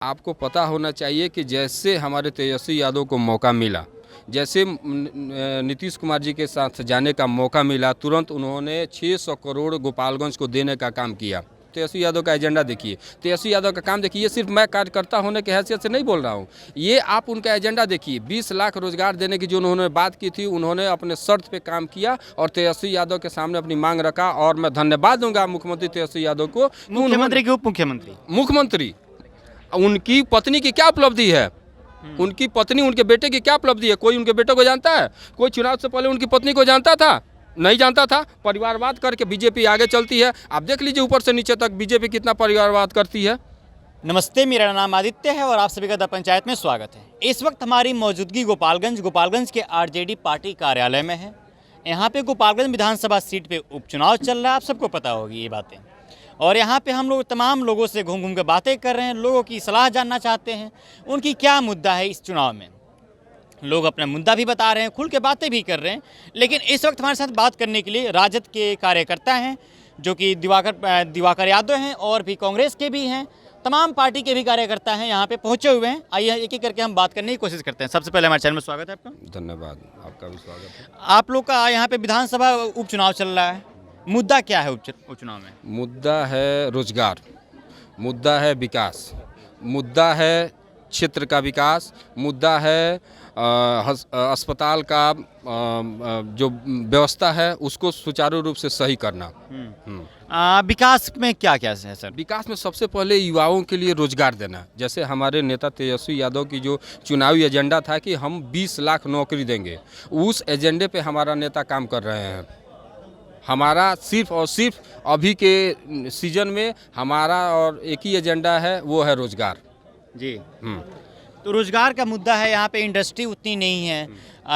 आपको पता होना चाहिए कि जैसे हमारे तेजस्वी यादव को मौका मिला, जैसे नीतीश कुमार जी के साथ जाने का मौका मिला, तुरंत उन्होंने 600 करोड़ गोपालगंज को देने का काम किया। तेजस्वी यादव का एजेंडा देखिए, तेजस्वी यादव का काम देखिए। ये सिर्फ मैं कार्यकर्ता होने के हैसियत से नहीं बोल रहा हूँ, ये आप उनका एजेंडा देखिए। 20 लाख रोजगार देने की जो उन्होंने बात की थी, उन्होंने अपने शर्त पे काम किया और तेजस्वी यादव के सामने अपनी मांग रखा। और मैं धन्यवाद दूंगा मुख्यमंत्री तेजस्वी यादव को। मुख्यमंत्री के उप मुख्यमंत्री मुख्यमंत्री, उनकी पत्नी की क्या उपलब्धि है, उनकी पत्नी उनके बेटे की क्या उपलब्धि है? कोई उनके बेटे को जानता है? कोई चुनाव से पहले उनकी पत्नी को जानता था? नहीं जानता था। परिवारवाद करके बीजेपी आगे चलती है। आप देख लीजिए ऊपर से नीचे तक बीजेपी कितना परिवारवाद करती है। नमस्ते, मेरा नाम आदित्य है और आप सभी का द पंचायत में स्वागत है। इस वक्त हमारी मौजूदगी गोपालगंज के आरजेडी पार्टी कार्यालय में है। यहाँ पे गोपालगंज विधानसभा सीट पे उपचुनाव चल रहा है, आप सबको पता होगी ये बातें। और यहाँ पे हम लोग तमाम लोगों से घूम घूम के बातें कर रहे हैं, लोगों की सलाह जानना चाहते हैं, उनकी क्या मुद्दा है इस चुनाव में। लोग अपना मुद्दा भी बता रहे हैं, खुल के बातें भी कर रहे हैं। लेकिन इस वक्त हमारे साथ बात करने के लिए राजद के कार्यकर्ता हैं, जो कि दिवाकर यादव हैं, और भी कांग्रेस के भी हैं, तमाम पार्टी के भी कार्यकर्ता हैं यहाँ पे पहुँचे हुए हैं। आइए एक एक करके हम बात करने की कोशिश करते हैं। सबसे पहले हमारे चैनल में स्वागत है आपका। धन्यवाद, आपका भी स्वागत है। आप लोग का यहाँ पे विधानसभा उपचुनाव चल रहा है, मुद्दा क्या है उपचुनाव में? मुद्दा है रोजगार, मुद्दा है विकास, मुद्दा है क्षेत्र का विकास, मुद्दा है अस्पताल का जो व्यवस्था है उसको सुचारू रूप से सही करना। विकास में क्या क्या है सर? विकास में सबसे पहले युवाओं के लिए रोजगार देना। जैसे हमारे नेता तेजस्वी यादव की जो चुनावी एजेंडा था कि हम 20 लाख नौकरी देंगे, उस एजेंडे पे हमारा नेता काम कर रहे हैं। हमारा सिर्फ और सिर्फ अभी के सीजन में हमारा और एक ही एजेंडा है, वो है रोजगार जी। तो रोजगार का मुद्दा है। यहाँ पे इंडस्ट्री उतनी नहीं है,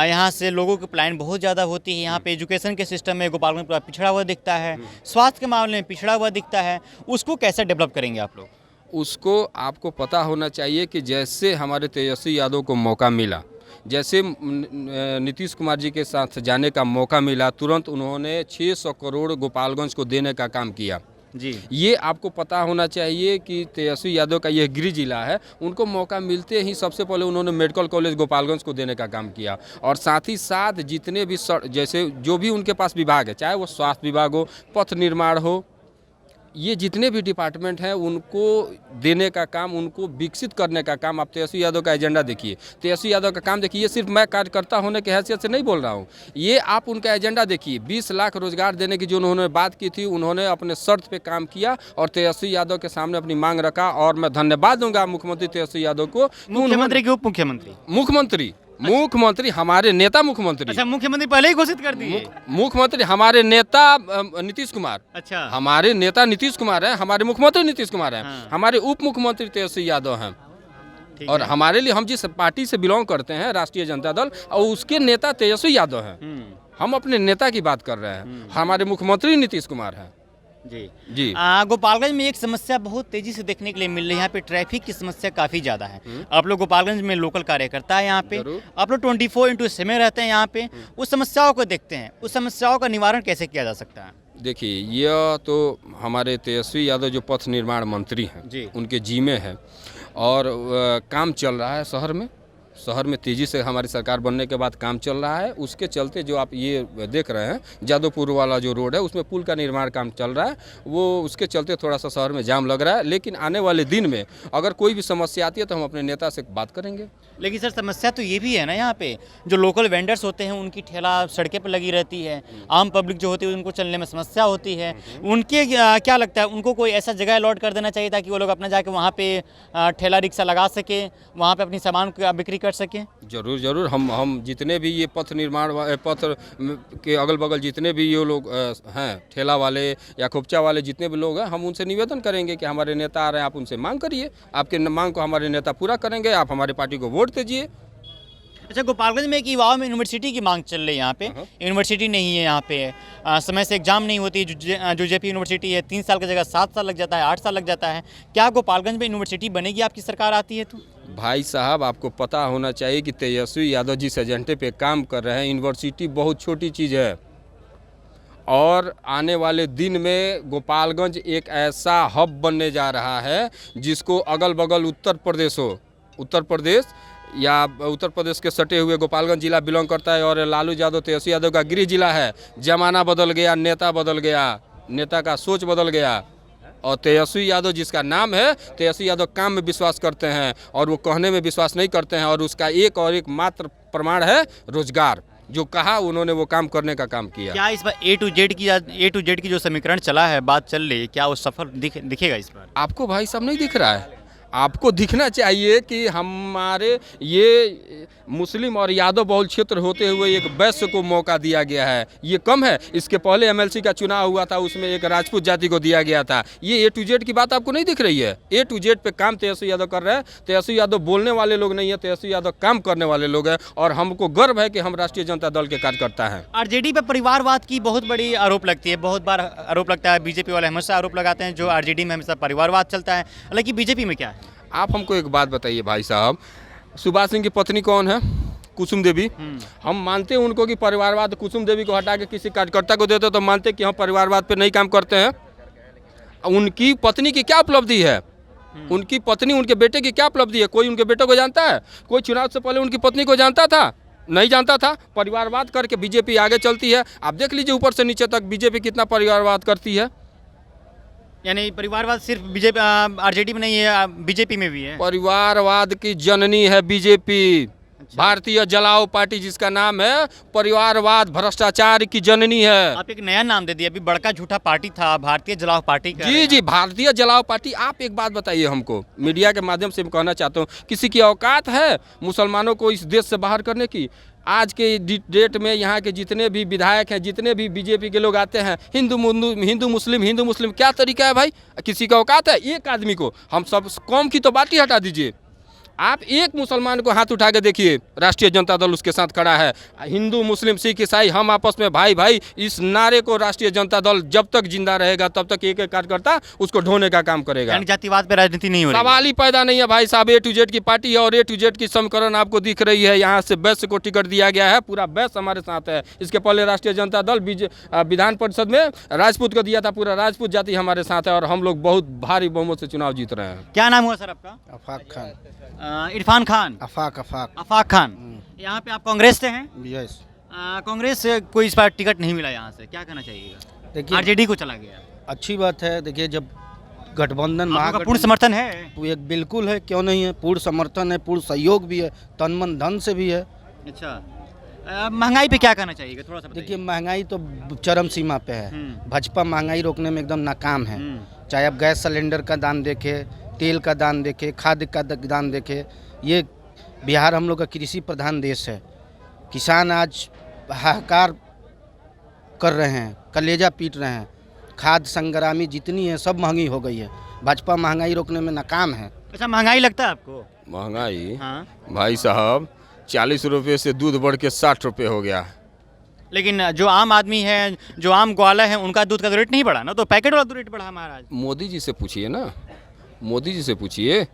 यहाँ से लोगों की पलायन बहुत ज़्यादा होती है। यहाँ पे एजुकेशन के सिस्टम में गोपालगंज पूरा पिछड़ा हुआ दिखता है, स्वास्थ्य के मामले में पिछड़ा हुआ दिखता है। उसको कैसे डेवलप करेंगे आप लोग? उसको आपको पता होना चाहिए कि जैसे हमारे तेजस्वी यादव को मौका मिला, जैसे नीतीश कुमार जी के साथ जाने का मौका मिला, तुरंत उन्होंने 600 करोड़ गोपालगंज को देने का काम किया जी। ये आपको पता होना चाहिए कि तेजस्वी यादव का यह गृह जिला है, उनको मौका मिलते ही सबसे पहले उन्होंने मेडिकल कॉलेज गोपालगंज को देने का काम किया। और साथ ही साथ जितने भी जैसे जो भी उनके पास विभाग है, चाहे वो स्वास्थ्य विभाग हो, पथ निर्माण हो, ये जितने भी डिपार्टमेंट हैं उनको देने का काम, उनको विकसित करने का काम। आप तेजस्वी यादव का एजेंडा देखिए, तेजस्वी यादव का काम देखिए। ये सिर्फ मैं कार्यकर्ता होने के हैसियत से नहीं बोल रहा हूँ, ये आप उनका एजेंडा देखिए। 20 लाख रोजगार देने की जो उन्होंने बात की थी, उन्होंने अपने शर्त पे काम किया और तेजस्वी यादव के सामने अपनी मांग रखा। और मैं धन्यवाद दूंगा मुख्यमंत्री तेजस्वी यादव को। मुख्यमंत्री के उप मुख्यमंत्री? मुख्यमंत्री हमारे नेता मुख्यमंत्री। अच्छा, मुख्यमंत्री पहले ही घोषित कर दिए? मुख्यमंत्री हमारे नेता नीतीश कुमार। अच्छा, हमारे नेता नीतीश कुमार है, हमारे मुख्यमंत्री नीतीश कुमार हैं। हाँ। हमारे उप मुख्यमंत्री तेजस्वी यादव हैं। और हमारे लिए, हम जिस पार्टी से बिलोंग करते हैं, राष्ट्रीय जनता दल, और उसके नेता तेजस्वी यादव हैं। हम अपने नेता की बात कर रहे हैं, हमारे मुख्यमंत्री नीतीश कुमार हैं जी। गोपालगंज में एक समस्या बहुत तेजी से देखने के लिए मिल रही है। यहाँ पे ट्रैफिक की समस्या काफ़ी ज़्यादा है। आप लोग गोपालगंज में लोकल कार्यकर्ता है, यहाँ पे आप लोग 24/7 रहते हैं यहाँ पे, उस समस्याओं को देखते हैं। उस समस्याओं का निवारण कैसे किया जा सकता है? देखिए, यह तो हमारे तेजस्वी यादव जो पथ निर्माण मंत्री हैं, उनके जिम्मे है। और काम चल रहा है शहर में तेज़ी से हमारी सरकार बनने के बाद काम चल रहा है। उसके चलते जो आप ये देख रहे हैं, जादवपुर वाला जो रोड है, उसमें पुल का निर्माण काम चल रहा है। वो उसके चलते थोड़ा सा शहर में जाम लग रहा है। लेकिन आने वाले दिन में अगर कोई भी समस्या आती है तो हम अपने नेता से बात करेंगे। लेकिन सर, समस्या तो ये भी है ना, यहाँ पे जो लोकल वेंडर्स होते हैं उनकी ठेला सड़कें पर लगी रहती है। आम पब्लिक जो होती है उनको चलने में समस्या होती है। उनके क्या लगता है, उनको कोई ऐसा जगह अलॉट कर देना चाहिए ताकि वो लोग अपना जाके वहाँ पे ठेला रिक्शा लगा सके, वहाँ पे अपनी सामान की बिक्री कर सके? जरूर हम जितने भी ये पथ के अगल बगल जितने भी ये लोग हैं, ठेला वाले या खोपचा वाले जितने भी लोग हैं, हम उनसे निवेदन करेंगे कि हमारे नेता आ रहे हैं, आप उनसे मांग करिए। आपके मांग को हमारे नेता पूरा करेंगे, आप हमारी पार्टी को वोट दीजिए। अच्छा, गोपालगंज में एक युवाओं में यूनिवर्सिटी की मांग चल रही है। यहाँ पे यूनिवर्सिटी नहीं है, यहाँ पे समय से एग्जाम नहीं होती। जो जेपी यूनिवर्सिटी है, 3 साल की जगह 7 साल लग जाता है, 8 साल लग जाता है। क्या गोपालगंज में यूनिवर्सिटी बनेगी आपकी सरकार आती है तो? भाई साहब, आपको पता होना चाहिए कि तेजस्वी यादव जिस एजेंडे पे काम कर रहे हैं, यूनिवर्सिटी बहुत छोटी चीज़ है। और आने वाले दिन में गोपालगंज एक ऐसा हब बनने जा रहा है जिसको अगल बगल उत्तर प्रदेश या उत्तर प्रदेश के सटे हुए गोपालगंज जिला बिलोंग करता है और लालू यादव तेजस्वी यादव का गृह जिला है। ज़माना बदल गया, नेता बदल गया, नेता का सोच बदल गया और तेजस्वी यादव जिसका नाम है, तेजस्वी यादव काम में विश्वास करते हैं और वो कहने में विश्वास नहीं करते हैं और उसका एक और एक मात्र प्रमाण है रोजगार। जो कहा उन्होंने वो काम करने का काम किया। क्या इस बार ए टू जेड की जो समीकरण चला है, बात चल रही है, क्या वो सफल दिखेगा इस बार? आपको भाई साहब नहीं दिख रहा है? आपको दिखना चाहिए कि हमारे ये मुस्लिम और यादव बहुल क्षेत्र होते हुए एक वैश्य को मौका दिया गया है, ये कम है? इसके पहले एमएलसी का चुनाव हुआ था, उसमें एक राजपूत जाति को दिया गया था। ये ए टू जेड की बात आपको नहीं दिख रही है? ए टू जेड पे काम तेजस्वी यादव कर रहे हैं। तेजस्वी यादव बोलने वाले लोग नहीं है, तेजस्वी यादव काम करने वाले लोग हैं और हमको गर्व है कि हम राष्ट्रीय जनता दल के कार्यकर्ता हैं। आरजेडी पे परिवारवाद की बहुत बड़ी आरोप लगती है, बहुत बार आरोप लगता है। बीजेपी वाले हमेशा आरोप लगाते हैं जो आरजेडी में हमेशा परिवारवाद चलता है, हालांकि बीजेपी में क्या है? आप हमको एक बात बताइए भाई साहब, सुभाष सिंह की पत्नी कौन है? कुसुम देवी। हम मानते हैं उनको कि परिवारवाद, कुसुम देवी को हटा के किसी कार्यकर्ता को देते तो मानते कि हम परिवारवाद पे नहीं काम करते हैं। उनकी पत्नी की क्या उपलब्धि है? उनकी पत्नी, उनके बेटे की क्या उपलब्धि है? कोई उनके बेटे को जानता है? कोई चुनाव से पहले उनकी पत्नी को जानता था? नहीं जानता था। परिवारवाद करके बीजेपी आगे चलती है। आप देख लीजिए ऊपर से नीचे तक बीजेपी कितना परिवारवाद करती है। यानी परिवारवाद सिर्फ बीजेपी आरजेडी में नहीं है, बीजेपी में भी है। परिवारवाद की जननी है बीजेपी। भारतीय जलाओ पार्टी जिसका नाम है, परिवारवाद भ्रष्टाचार की जननी है। आप एक नया नाम दे दिया, अभी बड़का झूठा पार्टी था भारतीय जलाओ पार्टी का। जी, भारतीय जलाओ पार्टी। आप एक बात बताइए हमको, मीडिया के माध्यम से मैं कहना चाहता हूँ, किसी की औकात है मुसलमानों को इस देश से बाहर करने की? आज के डेट में यहाँ के जितने भी विधायक हैं, जितने भी बीजेपी के लोग आते हैं, हिंदू मुस्लिम, क्या तरीका है भाई? किसी का औकात है? एक आदमी को, हम सब कौम की तो बात ही हटा दीजिए, आप एक मुसलमान को हाथ उठा के देखिए, राष्ट्रीय जनता दल उसके साथ खड़ा है। हिंदू मुस्लिम सिख ईसाई हम आपस में भाई भाई, इस नारे को राष्ट्रीय जनता दल जब तक जिंदा रहेगा तब तक एक एक कार्यकर्ता उसको ढोने का काम करेगा। यानी जातिवाद पे राजनीति नहीं हो रही, सवाल ही पैदा नहीं है भाई साहब। ए टू जेड की पार्टी है और ए टू जेड की समीकरण आपको दिख रही है। यहाँ से वैश्य को टिकट दिया गया है, पूरा वैश्य हमारे साथ है। इसके पहले राष्ट्रीय जनता दल विधान परिषद में राजपूत को दिया था, पूरा राजपूत जाति हमारे साथ है और हम लोग बहुत भारी बहुमत से चुनाव जीत रहे हैं। क्या नाम हुआ सर आपका? अफाक खान। इरफान खान। अफाक खान। यहाँ पे आप कांग्रेस से हैं? यस। कांग्रेस से कोई इस बार टिकट नहीं मिला, यहाँ से क्या कहना चाहिएगा? देखिए, आरजेडी को चला गया। अच्छी बात है। देखिए, जब गठबंधन आपका पूर्ण समर्थन है? एक बिल्कुल है, क्यों नहीं है? पूर्ण समर्थन है, पूर्ण सहयोग भी है, तन मन धन से भी है। अच्छा, महंगाई पे क्या कहना चाहिएगा, थोड़ा सा बताइए। देखिए, महंगाई तो चरम सीमा पे है। भाजपा महंगाई रोकने में एकदम नाकाम है। चाहे आप गैस सिलेंडर का दाम देखें, तेल का दाम देखें, खाद्य का दाम देखें। ये बिहार हम लोग का कृषि प्रधान देश है। किसान आज हाहाकार कर रहे हैं, कलेजा पीट रहे हैं। खाद्य संग्रामी जितनी है सब महंगी हो गई है। भाजपा महंगाई रोकने में नाकाम है। अच्छा, महंगाई लगता है आपको? महंगाई? हाँ भाई साहब, 40 रुपये से दूध बढ़ के 60 रुपये हो गया। लेकिन जो आम आदमी है, जो आम ग्वाला है, उनका दूध का तो रेट नहीं बढ़ा ना, तो पैकेट वाला तो रेट बढ़ा महाराज। मोदी जी से पूछिए ना, मोदी जी से पूछिए।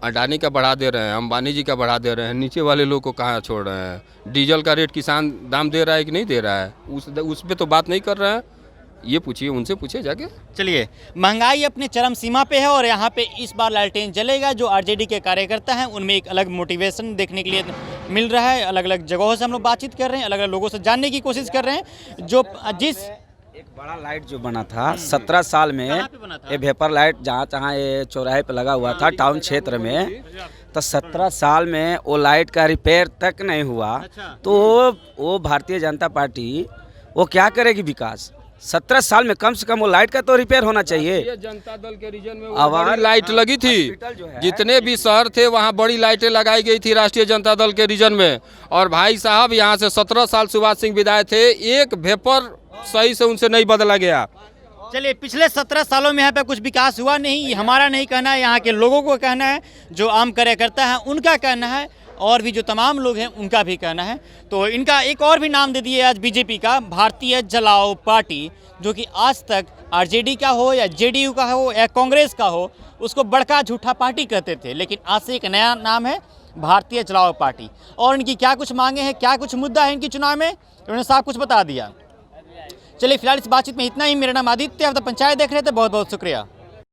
अडानी का बढ़ा दे रहे हैं, अंबानी जी का बढ़ा दे रहे हैं, नीचे वाले लोग को कहाँ छोड़ रहे हैं? डीजल का रेट किसान दाम दे रहा है कि नहीं दे रहा है? उस पे तो बात नहीं कर रहे हैं। ये पूछिए, उनसे पूछिए जाके। चलिए, महंगाई अपने चरम सीमा पे है और यहाँ पे इस बार लालटेन जलेगा। जो आरजेडी के कार्यकर्ता हैं उनमें एक अलग मोटिवेशन देखने के लिए मिल रहा है। अलग अलग जगहों से हम लोग बातचीत कर रहे हैं, अलग अलग लोगों से जानने की कोशिश कर रहे हैं। जो जिस एक बड़ा लाइट जो बना था 17 साल में, ये वेपर लाइट जहाँ ये चौराहे पे लगा हुआ था टाउन क्षेत्र में, तो 17 साल में वो लाइट का रिपेयर तक नहीं हुआ। तो वो भारतीय जनता पार्टी वो क्या करेगी विकास? 17 साल में कम से कम वो लाइट का तो रिपेयर होना चाहिए। जनता दल के रीजन में बड़ी लाइट लगी थी, जितने भी शहर थे वहाँ बड़ी लाइटें लगाई गई थी राष्ट्रीय जनता दल के रीजन में। और भाई साहब, यहाँ से 17 साल सुभाष सिंह विधायक थे, एक वेपर सही से उनसे नहीं बदला गया। चलिए, पिछले 17 सालों में यहाँ पे कुछ विकास हुआ नहीं, हमारा नहीं कहना है, यहाँ के लोगों को कहना है, जो आम कार्यकर्ता हैं उनका कहना है, और भी जो तमाम लोग हैं उनका भी कहना है। तो इनका एक और भी नाम दे दिए आज बीजेपी का, भारतीय जलाओ पार्टी, जो कि आज तक आरजेडी का हो या जेडीयू का हो या कांग्रेस का हो, उसको बड़का झूठा पार्टी कहते थे। लेकिन आज से एक नया नाम है भारतीय जलाओ पार्टी। और इनकी क्या कुछ मांगे हैं, क्या कुछ मुद्दा है इनकी चुनाव में, उन्होंने साफ कुछ बता दिया। चलिए फिलहाल इस बातचीत में इतना ही। मेरा नाम आदित्य, आप द पंचायत देख रहे थे। बहुत बहुत शुक्रिया।